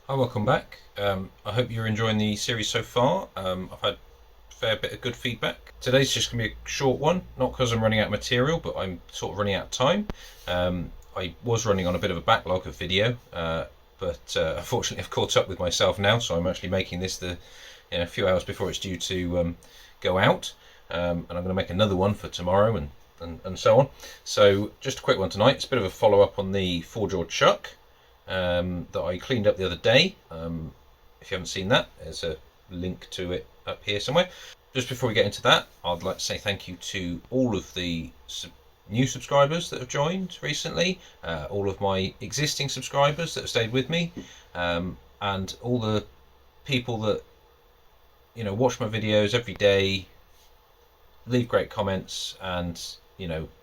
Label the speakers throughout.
Speaker 1: Hi, welcome back. I hope you're enjoying the series so far. I've had a fair bit of good feedback. Today's just going to be a short one, not because I'm running out of material, but I'm sort of running out of time. I was running on a bit of a backlog of video, but unfortunately I've caught up with myself now, so I'm actually making this a few hours before it's due to go out. And I'm going to make another one for tomorrow and so on. So just a quick one tonight. It's a bit of a follow-up on the four-jaw chuck that I cleaned up the other day. If you haven't seen that, there's a link to it up here somewhere. Just before we get into that, I'd like to say thank you to all of the new subscribers that have joined recently, all of my existing subscribers that have stayed with me, and all the people that watch my videos every day, leave great comments, and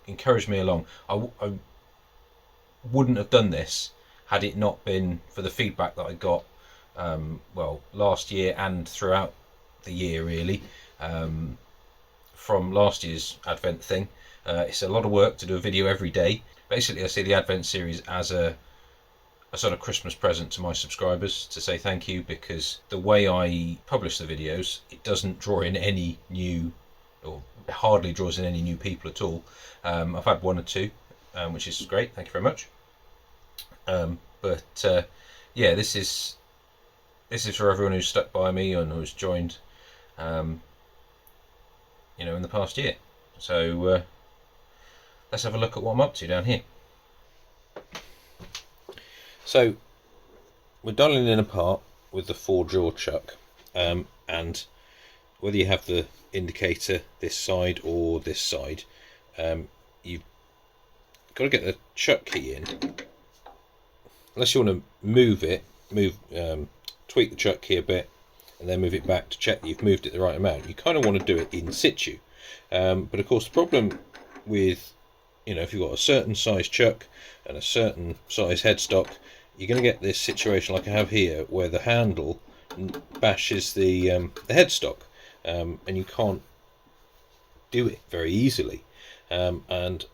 Speaker 1: encourage me along. I wouldn't have done this had it not been for the feedback that I got, last year and throughout the year, really, from last year's Advent thing. It's a lot of work to do a video every day. Basically, I see the Advent series as a sort of Christmas present to my subscribers to say thank you, because the way I publish the videos, it doesn't draw in any new, or hardly draws in any new people at all. I've had one or two, which is great. Thank you very much. But yeah, this is for everyone who's stuck by me and who's joined, in the past year. So let's have a look at what I'm up to down here. So we're dialing in a part with the four-jaw chuck, and whether you have the indicator this side or this side, you've got to get the chuck key in. Unless you want to tweak the chuck key a bit and then move it back to check that you've moved it the right amount. You kind of want to do it in situ. But of course the problem with, if you've got a certain size chuck and a certain size headstock, you're going to get this situation like I have here, where the handle bashes the headstock, and you can't do it very easily. And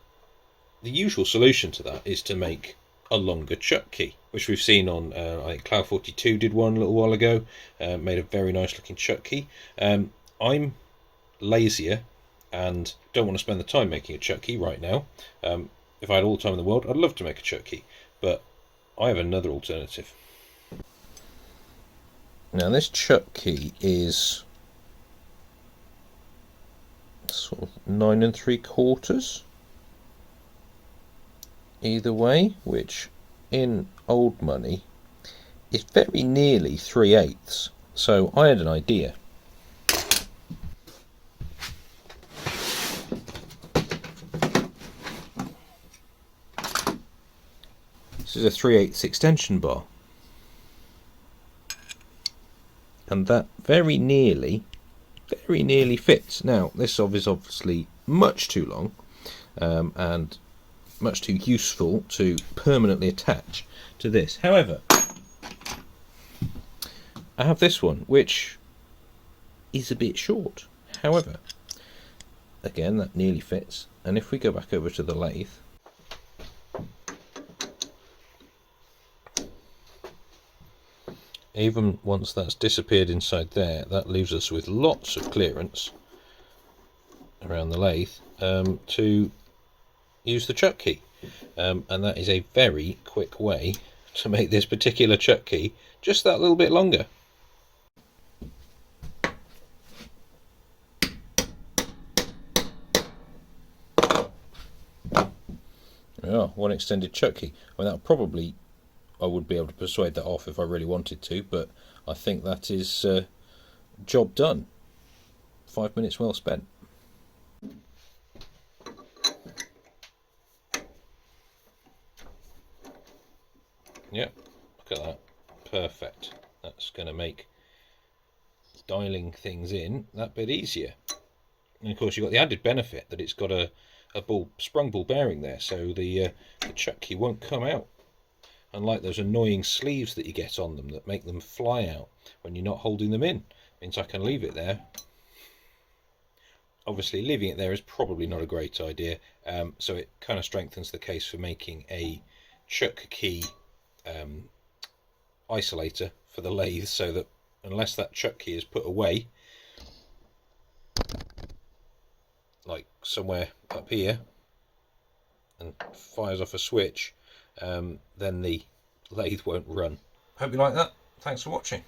Speaker 1: the usual solution to that is to make a longer chuck key, which we've seen on, I think Cloud42 did one a little while ago, made a very nice looking chuck key. I'm lazier and don't want to spend the time making a chuck key right now. If I had all the time in the world, I'd love to make a chuck key, but I have another alternative. Now this chuck key is sort of 9 3/4 either way, which in old money is very nearly 3/8. So I had an idea. This is a 3/8 extension bar, and that very nearly fits. Now this is obviously much too long, and much too useful to permanently attach to this. However, I have this one, which is a bit short. However, again, that nearly fits. And if we go back over to the lathe, even once that's disappeared inside there, that leaves us with lots of clearance around the lathe to use the chuck key, and that is a very quick way to make this particular chuck key just that little bit longer. Yeah, one extended chuck key. I mean, that probably, I would be able to persuade that off if I really wanted to, but I think that is job done. 5 minutes well spent. Yeah, look at that. Perfect. That's going to make dialing things in that bit easier. And of course you've got the added benefit that it's got a sprung ball bearing there, so the chuck key won't come out, unlike those annoying sleeves that you get on them that make them fly out when you're not holding them in. Means I can leave it there. Obviously leaving it there is probably not a great idea, so it kind of strengthens the case for making a chuck key isolator for the lathe, so that unless that chuck key is put away, like somewhere up here, and fires off a switch, then the lathe won't run. Hope you like that. Thanks for watching.